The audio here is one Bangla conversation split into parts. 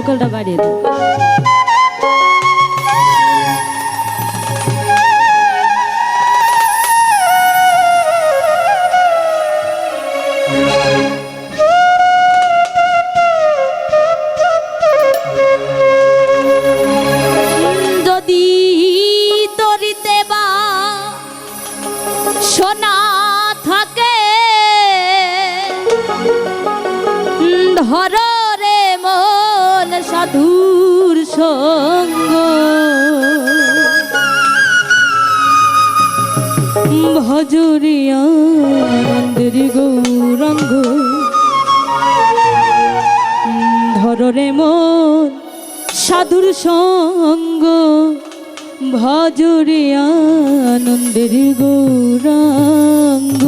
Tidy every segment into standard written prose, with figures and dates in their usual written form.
ভোকালটা বাড়িয়ে দিই। যদি তরিতে বা সোনা থাকে ধর রে মন সাধুর সঙ্গ ভজরিয়া নন্দের গৌরাঙ্গ ধর রে মন সাধুর সঙ্গ ভজরিয়া নন্দের গৌরাঙ্গ।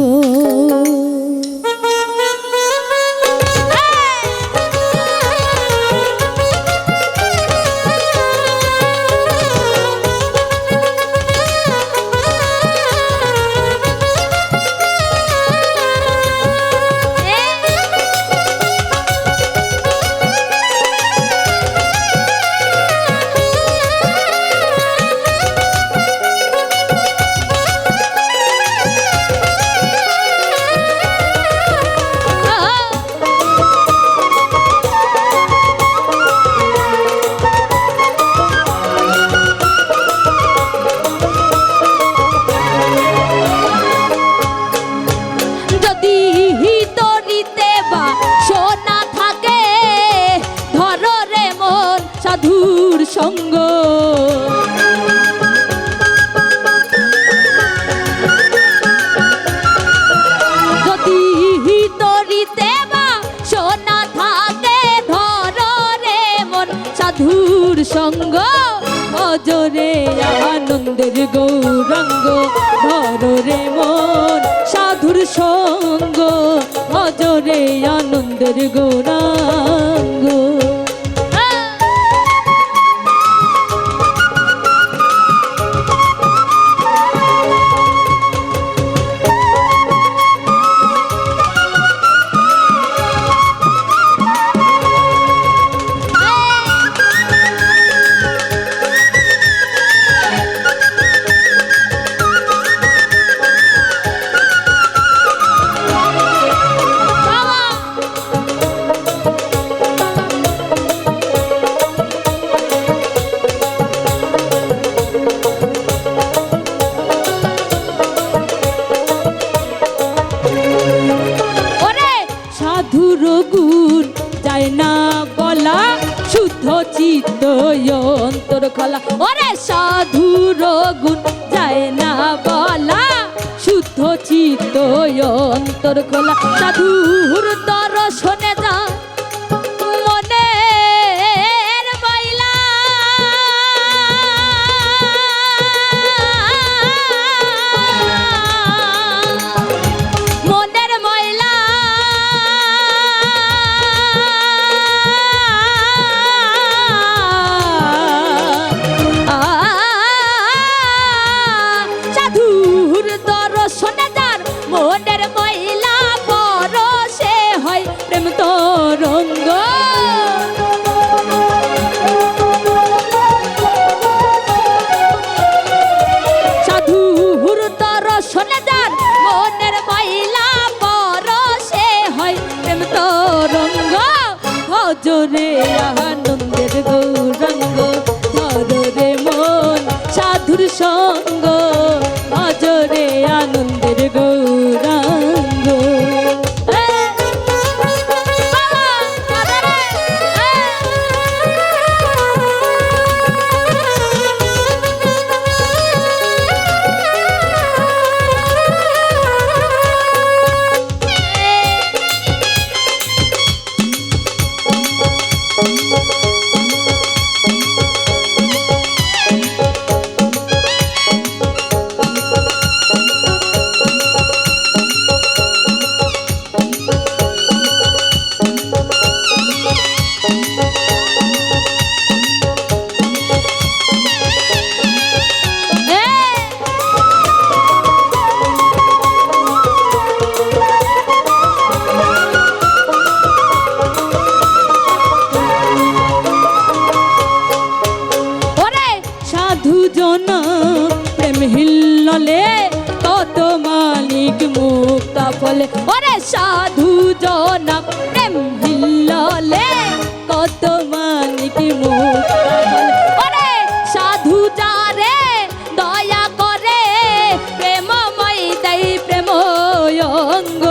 সাধুর সঙ্গ যদি তরিতে বা সোনা থাকে ধর রে মন সাধুর সঙ্গ অজরে আনন্দের গৌরাঙ্গ ধর রে মন সাধুর সঙ্গ অজরে আনন্দের গৌরাঙ্গ। সাধুর গুণ যায় না বলা শুদ্ধ চিত্ত অন্তর খোলা। ওরে সাধুর গুণ যায় না বলা শুদ্ধ চিত্ত অন্তর খোলা। সাধুর দর্শনে যা মনের ময়লা মনের ময়লা সাধুর দর্শনে যার মনের ময়লা পরশে হয় প্রেম তরঙ্গ। সাধুর দর্শনে যার মনের ময়লা পরশে হয় প্রেম তরঙ্গ ভজরে আনন্দের গৌরাঙ্গ ধর রে মন সাধুর সঙ্গ ভজরে আনন্দের গৌরাঙ্গ। পাগলে ওরে সাধু জনা প্রেম হিল্ললে কত মানিক মুখ পাগল ওরে সাধু যারে দয়া করে প্রেমময় দেয় প্রেম অঙ্গ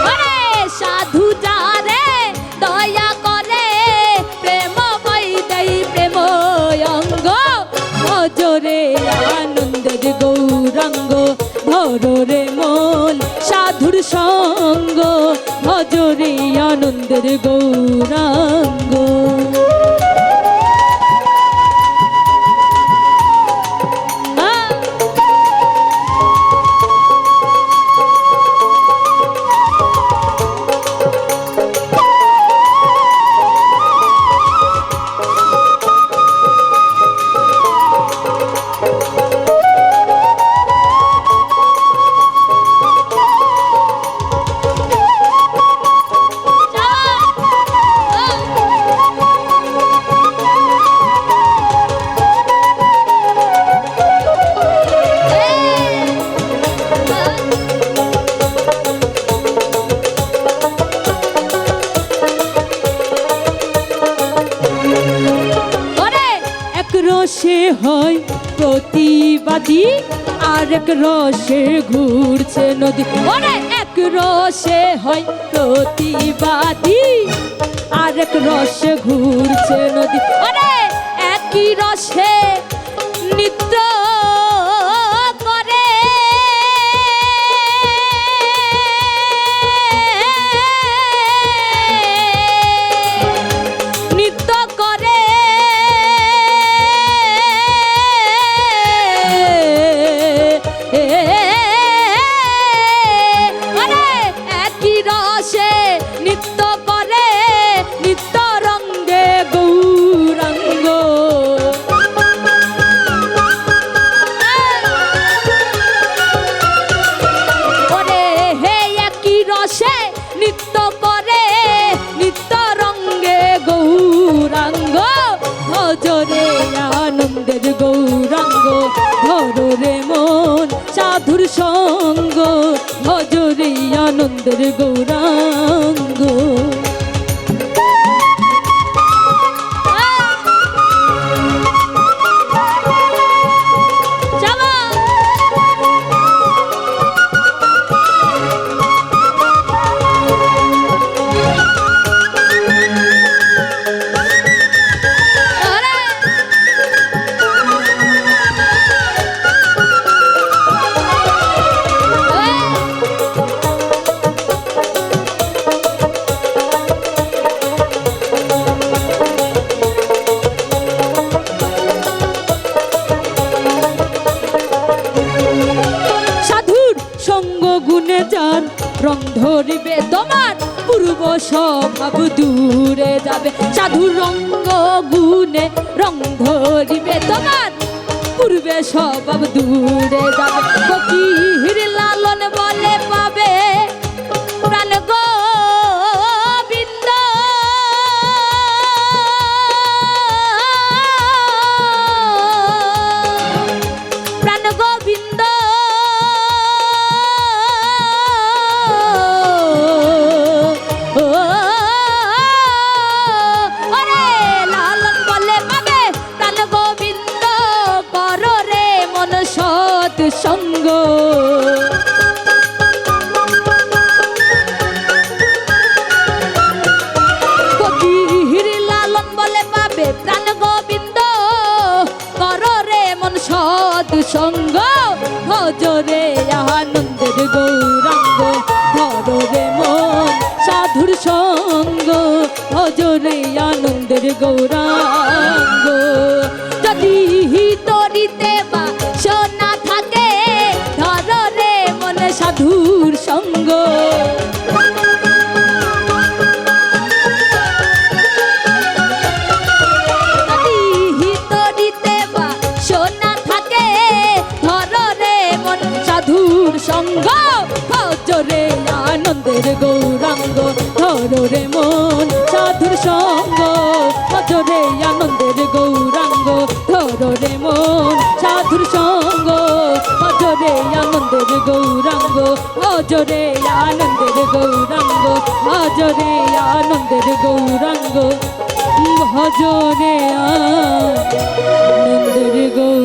ওরে সাধু যারে দয়া করে প্রেমময় দেয় প্রেম অঙ্গ ভজরে আনন্দের গৌরাঙ্গ ধরে মন সাধুর সঙ্গ ভজরে আনন্দের গৌরাঙ্গ রসে হয় প্রতিবাদী আরেক রসে ঘুরছে নদী ওরে এক রসে হয় প্রতিবাদী আরেক রসে ঘুরছে নদী ওরে একই রসে নিত্য করে নিত্য করে একই রসে নিত্য করে নিত্য রঙ্গে গৌরাঙ্গ ওরে হে একই রসে নিত্য করে নিত্য রঙ্গে গৌরাঙ্গ ভজরে আনন্দের গৌরাঙ্গ ধরে মন সাধুর সঙ্গ ভজরে আনন্দের গৌরাঙ্গ গুনে যান রং ধরিবে তোমার পূর্ব স্বভাব দূরে যাবে সাধুর রঙ্গ গুনে রং ধরিবে তোমার পূর্বে স্বভাব দূরে যাবে ফকির লালন বলে পাবে প্রাণ গোবিন্দ প্রাণ গোবিন্দ সঙ্গ ফকির লালন বলে পাবে প্রাণ গোবিন্দ কররে মন সৎ সঙ্গ ভজরে আনন্দের গৌরাঙ্গ ধরে মন সাধুর সঙ্গ ভজরে আনন্দের গৌরাঙ্গ যদি তরিতে বা সোনা থাকে ধরে মন সাধুর সঙ্গ তরিতে বা সোনা থাকে ধরে মন সাধুর সঙ্গ ভজরে আনন্দের গৌরাঙ্গ ধরে মন সাধুর সঙ্গ ভজরে আনন্দের গৌরাঙ্গ ধরে মন ভজরে আনন্দের গৌরাঙ্গ ভজরে আনন্দের গৌরাঙ্গ ভজরে আনন্দের গৌরাঙ্গ